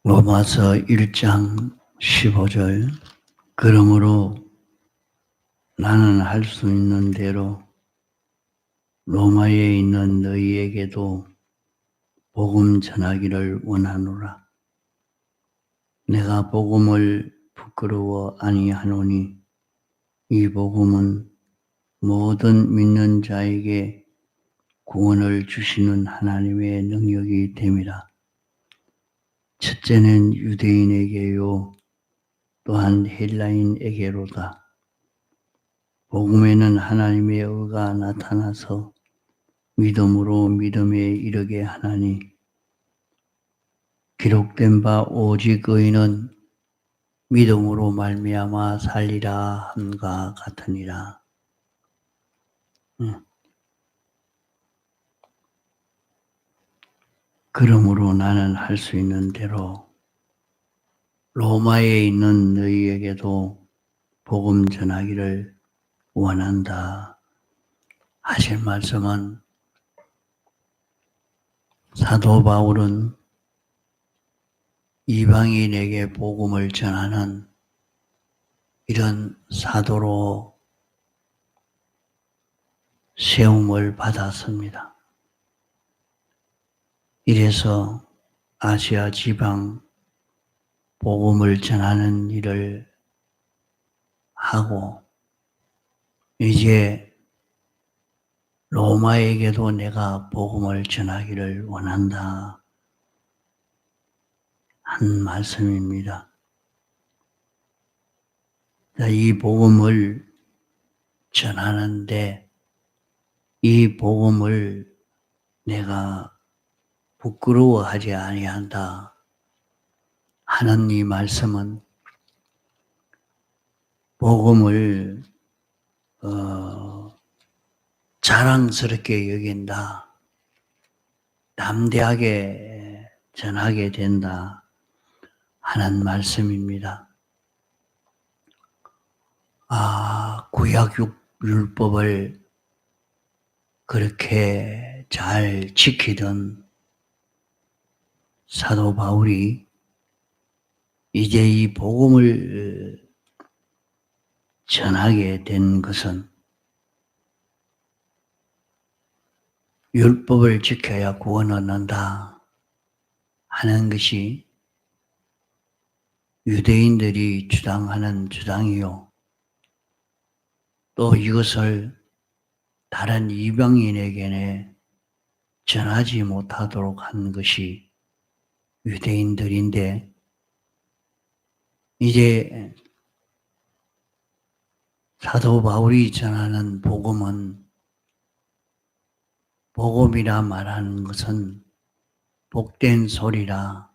로마서 1장 15절. 그러므로 나는 할 수 있는 대로 로마에 있는 너희에게도 복음 전하기를 원하노라. 내가 복음을 부끄러워 아니하노니 이 복음은 모든 믿는 자에게 구원을 주시는 하나님의 능력이 됨이라. 첫째는 유대인에게요 또한 헬라인에게로다. 복음에는 하나님의 의가 나타나서 믿음으로 믿음에 이르게 하나니 기록된 바 오직 의인은 믿음으로 말미암아 살리라 함과 같으니라. 그러므로 나는 할 수 있는 대로 로마에 있는 너희에게도 복음 전하기를 원한다 하실 말씀은, 사도 바울은 이방인에게 복음을 전하는 이런 사도로 세움을 받았습니다. 이래서 아시아 지방 복음을 전하는 일을 하고 이제 로마에게도 내가 복음을 전하기를 원한다 한 말씀입니다. 이 복음을 전하는데 이 복음을 내가 부끄러워하지 아니한다 하는 이 말씀은, 복음을 자랑스럽게 여긴다, 담대하게 전하게 된다 하는 말씀입니다. 구약 율법을 그렇게 잘 지키던 사도 바울이 이제 이 복음을 전하게 된 것은 율법을 지켜야 구원을 얻는다 하는 것이 유대인들이 주장하는 주장이요, 또 이것을 다른 이방인에게는 전하지 못하도록 한 것이 유대인들인데, 이제 사도 바울이 전하는 복음은, 복음이라 말하는 것은 복된 소리라.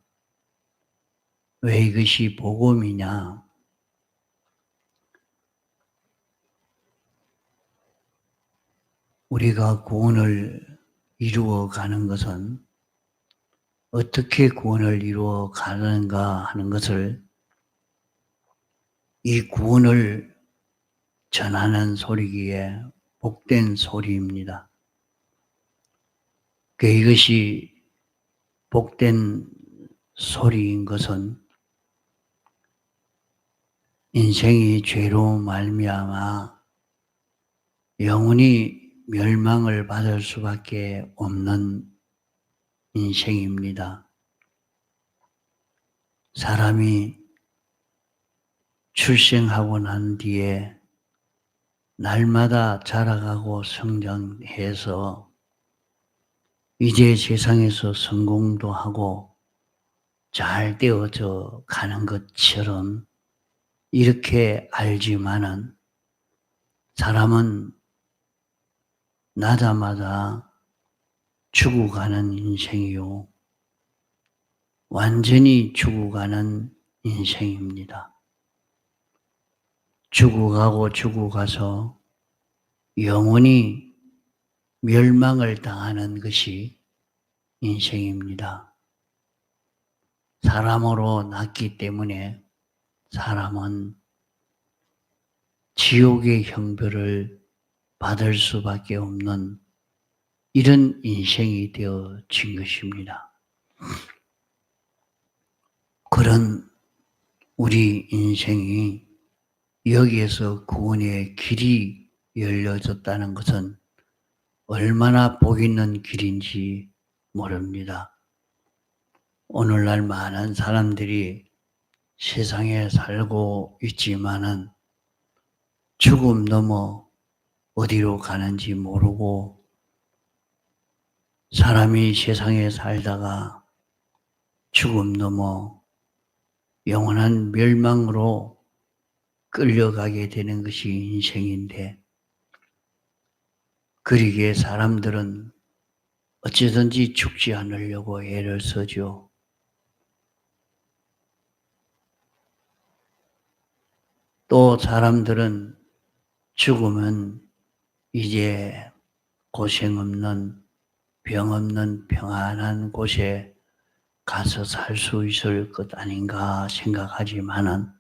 왜 이것이 복음이냐? 우리가 구원을 이루어가는 것은 어떻게 구원을 이루어가는가 하는 것을, 이 구원을 전하는 소리기에 복된 소리입니다. 이것이 복된 소리인 것은 인생이 죄로 말미암아 영원히 멸망을 받을 수밖에 없는 인생입니다. 사람이 출생하고 난 뒤에 날마다 자라가고 성장해서 이제 세상에서 성공도 하고 잘 되어져 가는 것처럼 이렇게 알지만은, 사람은 나자마자 죽어가는 인생이요, 완전히 죽어가는 인생입니다. 죽어가고 죽어가서 영원히 멸망을 당하는 것이 인생입니다. 사람으로 났기 때문에 사람은 지옥의 형벌을 받을 수밖에 없는 이런 인생이 되어진 것입니다. 그런 우리 인생이 여기에서 구원의 길이 열려졌다는 것은 얼마나 복 있는 길인지 모릅니다. 오늘날 많은 사람들이 세상에 살고 있지만은 죽음 넘어 어디로 가는지 모르고 사람이 세상에 살다가 죽음 넘어 영원한 멸망으로 끌려가게 되는 것이 인생인데, 그러기에 사람들은 어찌든지 죽지 않으려고 애를 쓰죠. 또 사람들은 죽으면 이제 고생 없는, 병 없는 평안한 곳에 가서 살 수 있을 것 아닌가 생각하지만은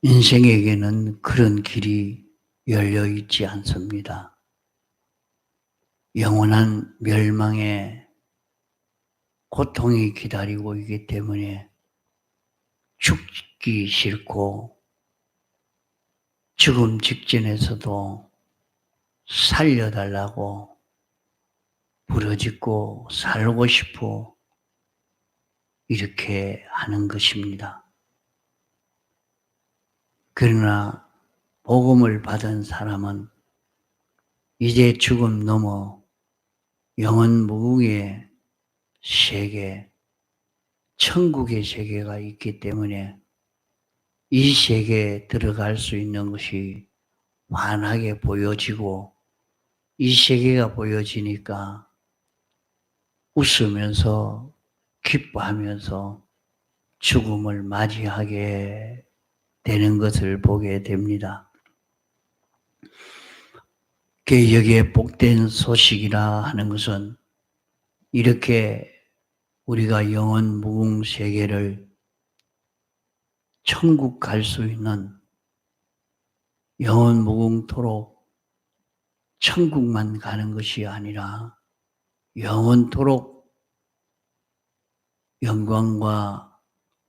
인생에게는 그런 길이 열려 있지 않습니다. 영원한 멸망의 고통이 기다리고 있기 때문에 죽기 싫고 죽음 직전에서도 살려달라고 부르짖고 살고 싶어 이렇게 하는 것입니다. 그러나 복음을 받은 사람은 이제 죽음 넘어 영원 무궁의 세계, 천국의 세계가 있기 때문에 이 세계에 들어갈 수 있는 것이 환하게 보여지고, 이 세계가 보여지니까 웃으면서 기뻐하면서 죽음을 맞이하게 되는 것을 보게 됩니다. 여기에 복된 소식이라 하는 것은 이렇게 우리가 영원 무궁 세계를 천국 갈 수 있는, 영원 무궁토록 천국만 가는 것이 아니라 영원토록 영광과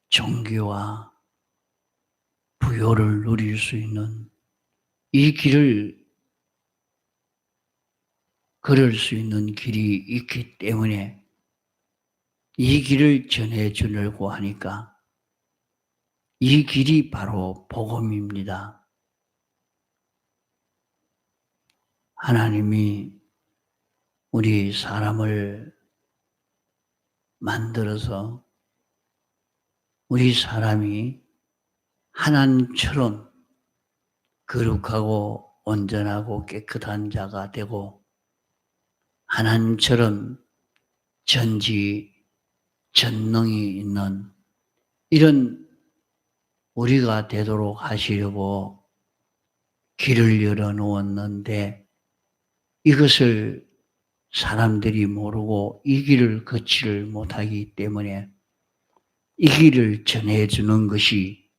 존귀와 부요를 누릴 수 있는 이 길을 걸을 수 있는 길이 있기 때문에 이 길을 전해주려고 하니까 이 길이 바로 복음입니다. 하나님이 우리 사람을 만들어서 우리 사람이 하나님처럼 거룩하고 온전하고 깨끗한 자가 되고 하나님처럼 전능이 있는 이런 우리가 되도록 하시려고 길을 열어놓았는데, 이것을 사람들이 모르고 이 길을 걷지를 못하기 때문에 이 길을 전해주는 것이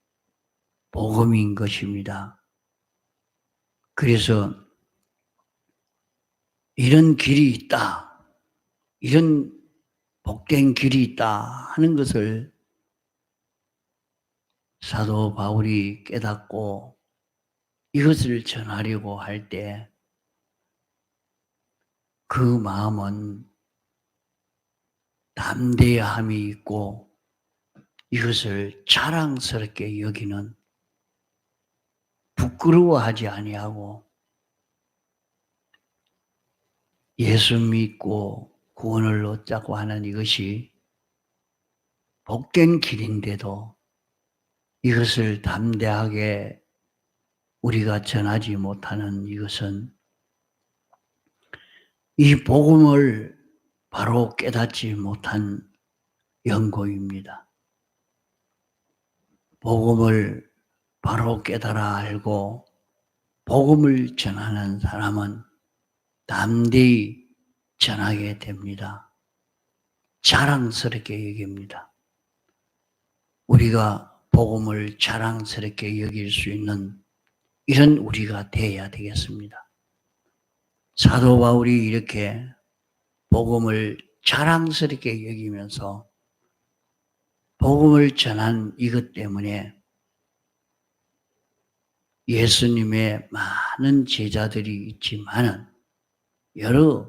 복음인 것입니다. 그래서 이런 길이 있다, 이런 복된 길이 있다 하는 것을 사도 바울이 깨닫고 이것을 전하려고 할 때 그 마음은 담대함이 있고 이것을 자랑스럽게 여기는, 부끄러워하지 아니하고 예수 믿고 구원을 얻자고 하는 이것이 복된 길인데도 이것을 담대하게 우리가 전하지 못하는 이것은 이 복음을 바로 깨닫지 못한 연고입니다. 복음을 바로 깨달아 알고 복음을 전하는 사람은 담대히 전하게 됩니다. 자랑스럽게 여깁니다. 우리가 복음을 자랑스럽게 여길 수 있는 이런 우리가 되어야 되겠습니다. 사도 바울이 이렇게 복음을 자랑스럽게 여기면서 복음을 전한 이것 때문에 예수님의 많은 제자들이 있지만은 여러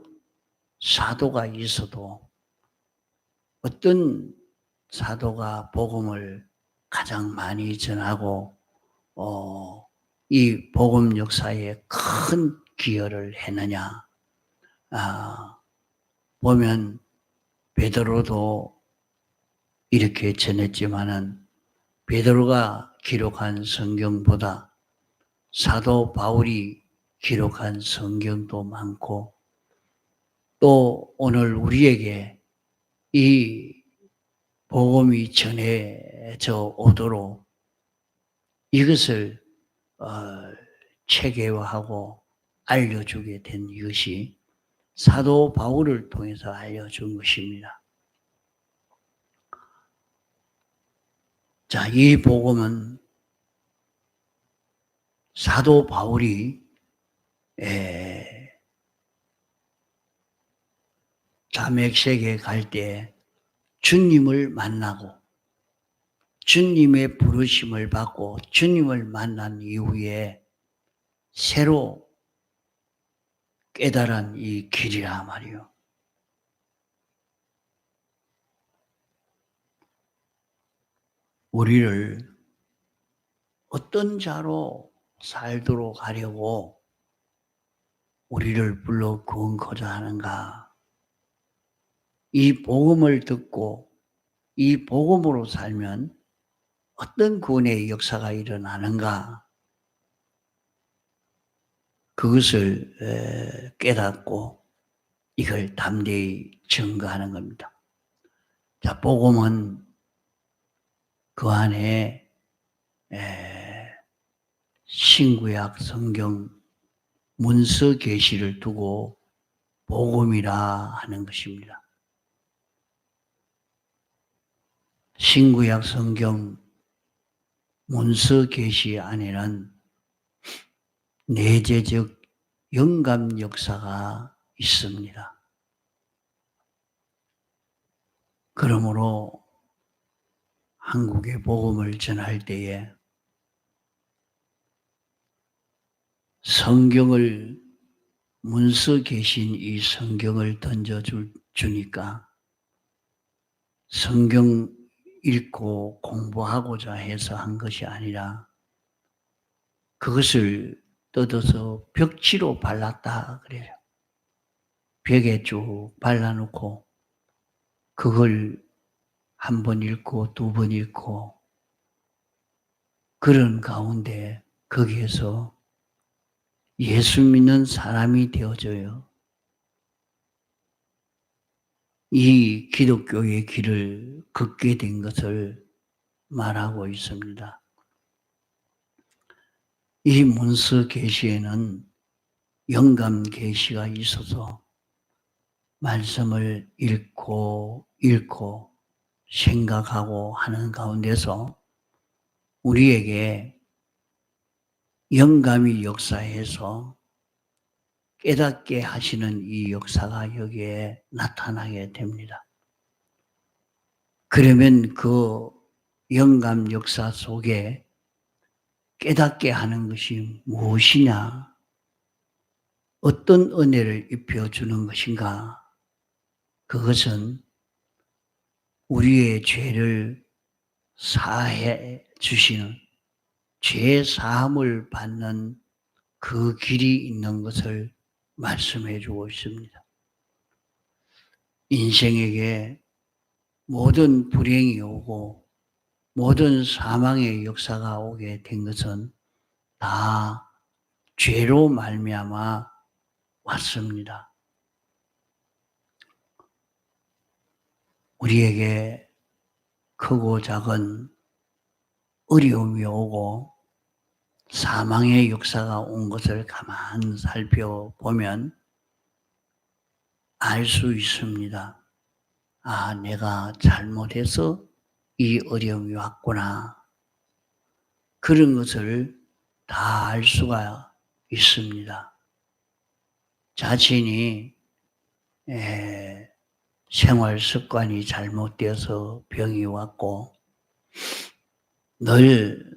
사도가 있어도 어떤 사도가 복음을 가장 많이 전하고 이 복음 역사에 큰 기여를 했느냐? 보면 베드로도 이렇게 전했지만은 베드로가 기록한 성경보다 사도 바울이 기록한 성경도 많고 또 오늘 우리에게 이 복음이 전해져 오도록 이것을 체계화하고 알려주게 된 이것이 사도 바울을 통해서 알려준 것입니다. 자, 이 복음은 사도 바울이 다메섹에 갈 때 주님을 만나고 주님의 부르심을 받고 주님을 만난 이후에 새로 깨달은 이 길이라 말이요. 우리를 어떤 자로 살도록 하려고 우리를 불러 구원코자 하는가? 이 복음을 듣고 이 복음으로 살면 어떤 구원의 역사가 일어나는가? 그것을 깨닫고 이걸 담대히 증거하는 겁니다. 자, 복음은 그 안에 신구약 성경 문서 계시를 두고 복음이라 하는 것입니다. 신구약 성경 문서 계시 안에는 내재적 영감 역사가 있습니다. 그러므로 한국에 복음을 전할 때에 성경을 문서 계신 이 성경을 던져주니까 성경 읽고 공부하고자 해서 한 것이 아니라 그것을 뜯어서 벽지로 발랐다 그래요. 벽에 쭉 발라놓고 그걸 한 번 읽고 두 번 읽고 그런 가운데 거기에서 예수 믿는 사람이 되어져요. 이 기독교의 길을 걷게 된 것을 말하고 있습니다. 이 문서 계시에는 영감 계시가 있어서 말씀을 읽고 생각하고 하는 가운데서 우리에게 영감이 역사해서 깨닫게 하시는 이 역사가 여기에 나타나게 됩니다. 그러면 그 영감 역사 속에 깨닫게 하는 것이 무엇이냐? 어떤 은혜를 입혀주는 것인가? 그것은 우리의 죄를 사해 주시는 죄 사함을 받는 그 길이 있는 것을 말씀해 주고 있습니다. 인생에게 모든 불행이 오고 모든 사망의 역사가 오게 된 것은 다 죄로 말미암아 왔습니다. 우리에게 크고 작은 어려움이 오고 사망의 역사가 온 것을 가만 살펴보면 알 수 있습니다. 아, 내가 잘못해서 이 어려움이 왔구나. 그런 것을 다 알 수가 있습니다. 자신이 생활 습관이 잘못되어서 병이 왔고 늘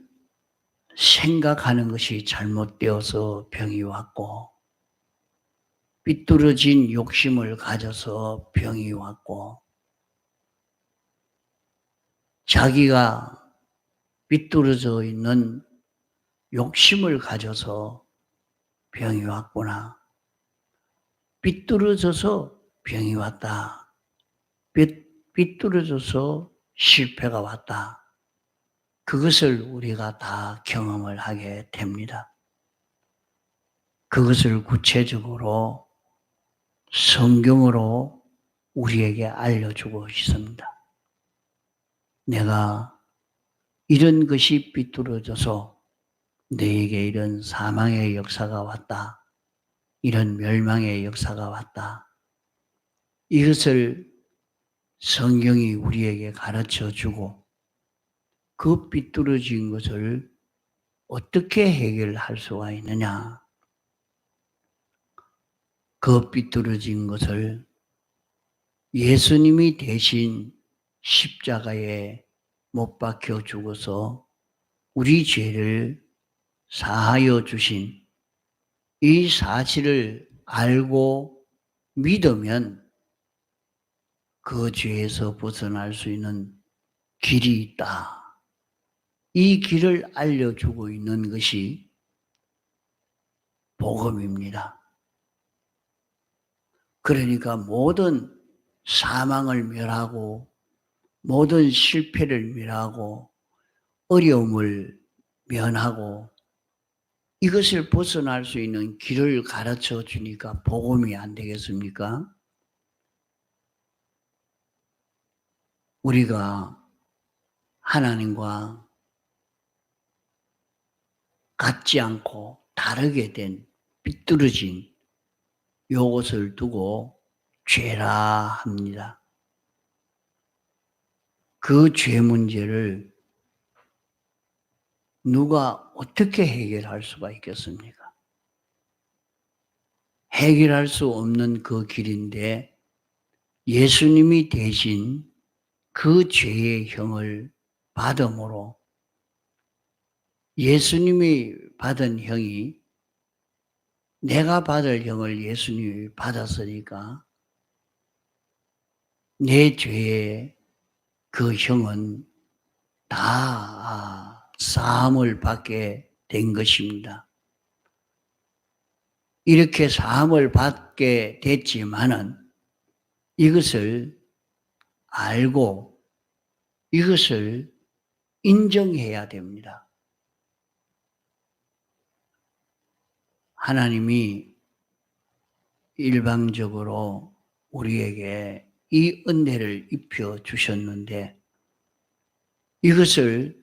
생각하는 것이 잘못되어서 병이 왔고, 삐뚤어진 욕심을 가져서 병이 왔고, 자기가 삐뚤어져 있는 욕심을 가져서 병이 왔구나. 삐뚤어져서 병이 왔다. 삐뚤어져서 실패가 왔다. 그것을 우리가 다 경험을 하게 됩니다. 그것을 구체적으로 성경으로 우리에게 알려주고 있습니다. 내가 이런 것이 삐뚤어져서 너에게 이런 사망의 역사가 왔다. 이런 멸망의 역사가 왔다. 이것을 성경이 우리에게 가르쳐 주고 그 삐뚤어진 것을 어떻게 해결할 수가 있느냐. 그 삐뚤어진 것을 예수님이 대신 십자가에 못 박혀 죽어서 우리 죄를 사하여 주신 이 사실을 알고 믿으면 그 죄에서 벗어날 수 있는 길이 있다. 이 길을 알려주고 있는 것이 복음입니다. 그러니까 모든 사망을 멸하고 모든 실패를 멸하고 어려움을 면하고 이것을 벗어날 수 있는 길을 가르쳐 주니까 복음이 안 되겠습니까? 우리가 하나님과 같지 않고 다르게 된 삐뚤어진 요것을 두고 죄라 합니다. 그 죄 문제를 누가 어떻게 해결할 수가 있겠습니까? 해결할 수 없는 그 길인데 예수님이 대신 그 죄의 형을 받음으로 예수님이 받은 형이 내가 받을 형을 예수님이 받았으니까 내 죄의 그 형은 다 사함을 받게 된 것입니다. 이렇게 사함을 받게 됐지만은 이것을 알고 이것을 인정해야 됩니다. 하나님이 일방적으로 우리에게 이 은혜를 입혀 주셨는데 이것을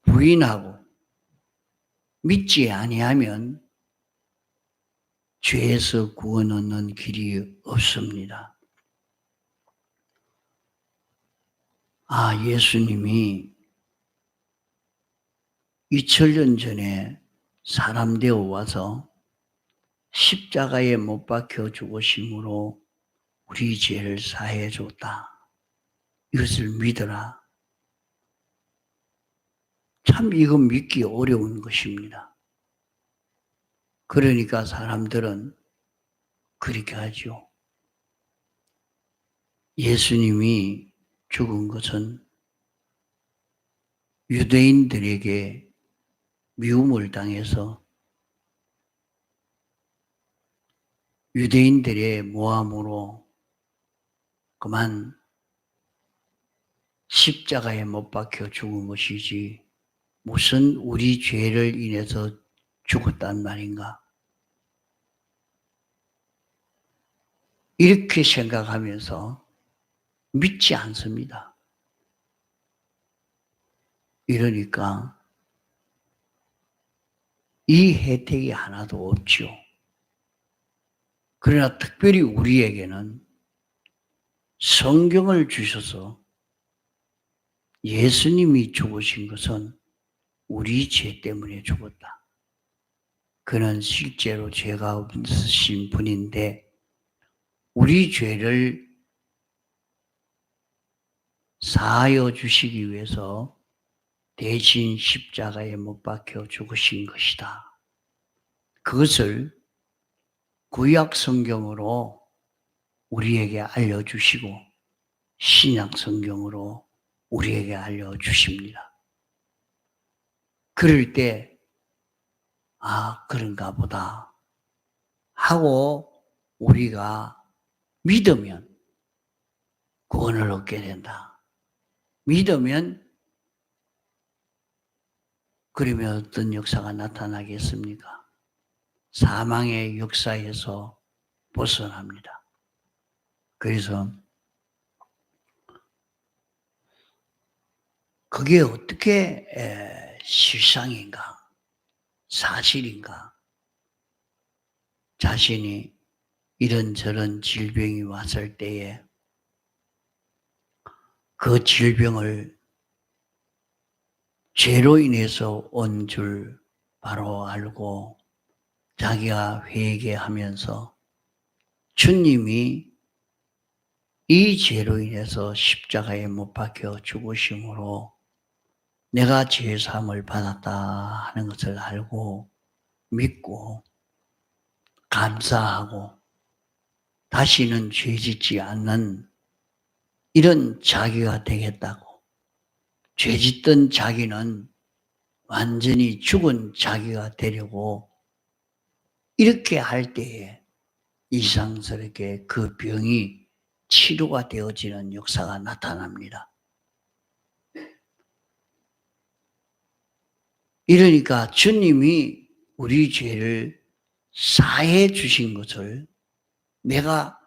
부인하고 믿지 아니하면 죄에서 구원 얻는 길이 없습니다. 예수님이 2000년 전에 사람 되어 와서 십자가에 못 박혀 죽으심으로 우리 죄를 사해 줬다. 이것을 믿어라. 참 이거 믿기 어려운 것입니다. 그러니까 사람들은 그렇게 하죠. 예수님이 죽은 것은 유대인들에게 미움을 당해서 유대인들의 모함으로 그만 십자가에 못 박혀 죽은 것이지 무슨 우리 죄를 인해서 죽었단 말인가? 이렇게 생각하면서 믿지 않습니다. 이러니까 이 혜택이 하나도 없죠. 그러나 특별히 우리에게는 성경을 주셔서 예수님이 죽으신 것은 우리 죄 때문에 죽었다. 그는 실제로 죄가 없으신 분인데 우리 죄를 사하여 주시기 위해서 대신 십자가에 못 박혀 죽으신 것이다. 그것을 구약 성경으로 우리에게 알려주시고 신약 성경으로 우리에게 알려주십니다. 그럴 때 그런가 보다 하고 우리가 믿으면 구원을 얻게 된다. 믿으면 그러면 어떤 역사가 나타나겠습니까? 사망의 역사에서 벗어납니다. 그래서 그게 어떻게 실상인가? 사실인가? 자신이 이런저런 질병이 왔을 때에 그 질병을 죄로 인해서 온 줄 바로 알고 자기가 회개하면서 주님이 이 죄로 인해서 십자가에 못 박혀 죽으심으로 내가 죄사함을 받았다 하는 것을 알고 믿고 감사하고 다시는 죄짓지 않는 이런 자기가 되겠다고, 죄짓던 자기는 완전히 죽은 자기가 되려고 이렇게 할 때에 이상스럽게 그 병이 치료가 되어지는 역사가 나타납니다. 이러니까 주님이 우리 죄를 사해 주신 것을 내가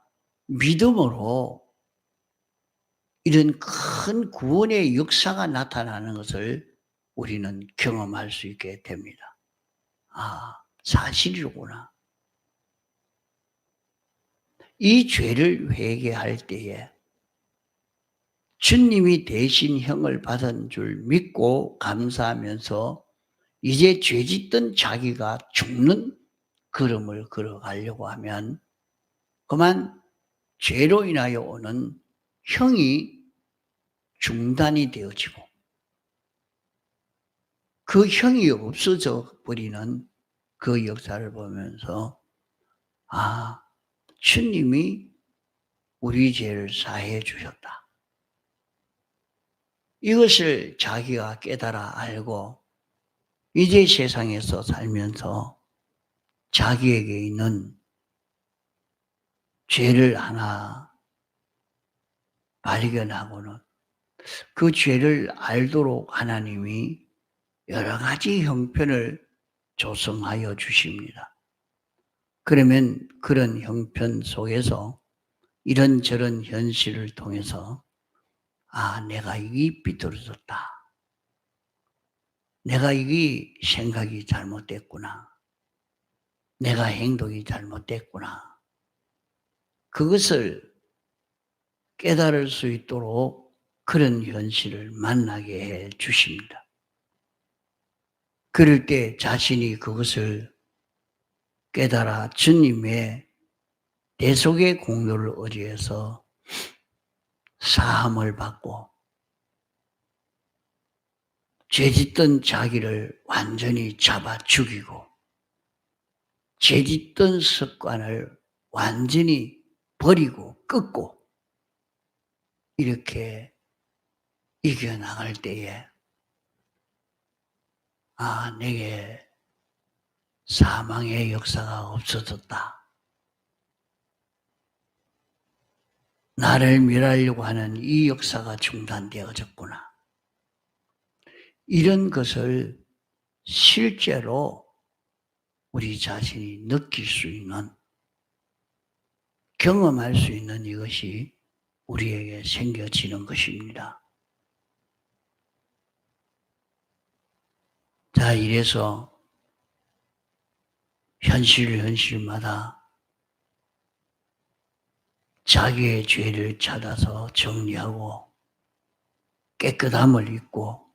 믿음으로 이런 큰 구원의 역사가 나타나는 것을 우리는 경험할 수 있게 됩니다. 사실이로구나. 이 죄를 회개할 때에 주님이 대신 형을 받은 줄 믿고 감사하면서 이제 죄짓던 자기가 죽는 걸음을 걸어가려고 하면 그만 죄로 인하여 오는 형이 중단이 되어지고 그 형이 없어져 버리는 그 역사를 보면서 주님이 우리 죄를 사해 주셨다. 이것을 자기가 깨달아 알고 이제 세상에서 살면서 자기에게 있는 죄를 하나 발견하고는 그 죄를 알도록 하나님이 여러 가지 형편을 조성하여 주십니다. 그러면 그런 형편 속에서 이런저런 현실을 통해서 내가 이게 비뚤어졌다. 내가 이게 생각이 잘못됐구나. 내가 행동이 잘못됐구나. 그것을 깨달을 수 있도록 그런 현실을 만나게 해 주십니다. 그럴 때 자신이 그것을 깨달아 주님의 대속의 공로를 의지해서 사함을 받고 죄짓던 자기를 완전히 잡아 죽이고 죄짓던 습관을 완전히 버리고 끊고 이렇게 이겨나갈 때에 내게 사망의 역사가 없어졌다. 나를 멸하려고 하는 이 역사가 중단되어졌구나. 이런 것을 실제로 우리 자신이 느낄 수 있는, 경험할 수 있는 이것이 우리에게 생겨지는 것입니다. 자, 이래서 현실마다 자기의 죄를 찾아서 정리하고 깨끗함을 잊고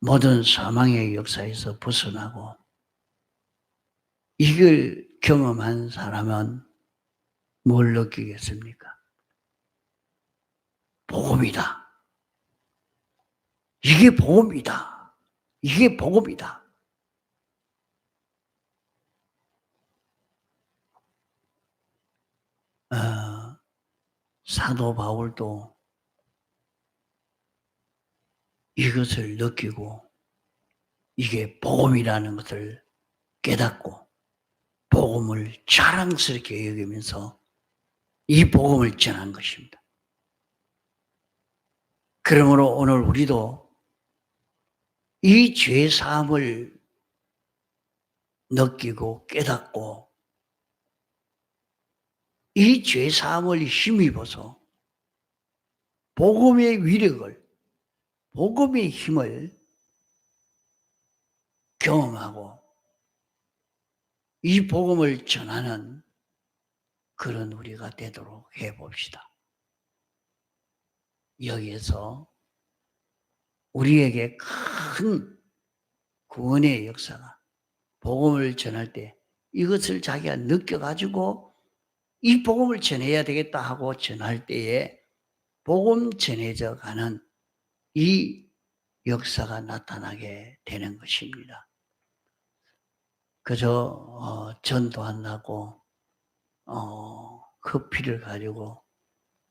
모든 사망의 역사에서 벗어나고 이걸 경험한 사람은 뭘 느끼겠습니까? 복음이다. 이게 복음이다. 이게 복음이다. 사도 바울도 이것을 느끼고 이게 복음이라는 것을 깨닫고 복음을 자랑스럽게 여기면서 이 복음을 전한 것입니다. 그러므로 오늘 우리도 이 죄사함을 느끼고 깨닫고 이 죄사함을 힘입어서 복음의 위력을, 복음의 힘을 경험하고 이 복음을 전하는 그런 우리가 되도록 해봅시다. 여기에서 우리에게 큰 구원의 역사가 복음을 전할 때 이것을 자기가 느껴가지고 이 복음을 전해야 되겠다 하고 전할 때에 복음 전해져 가는 이 역사가 나타나게 되는 것입니다. 그저 전도 안 하고 커피를 가지고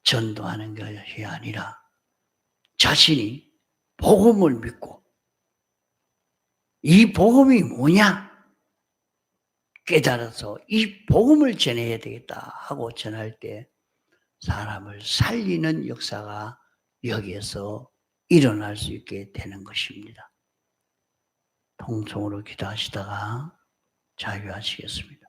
전도하는 것이 아니라 자신이 복음을 믿고 이 복음이 뭐냐 깨달아서 이 복음을 전해야 되겠다 하고 전할 때 사람을 살리는 역사가 여기에서 일어날 수 있게 되는 것입니다. 통성으로 기도하시다가 자유하시겠습니다.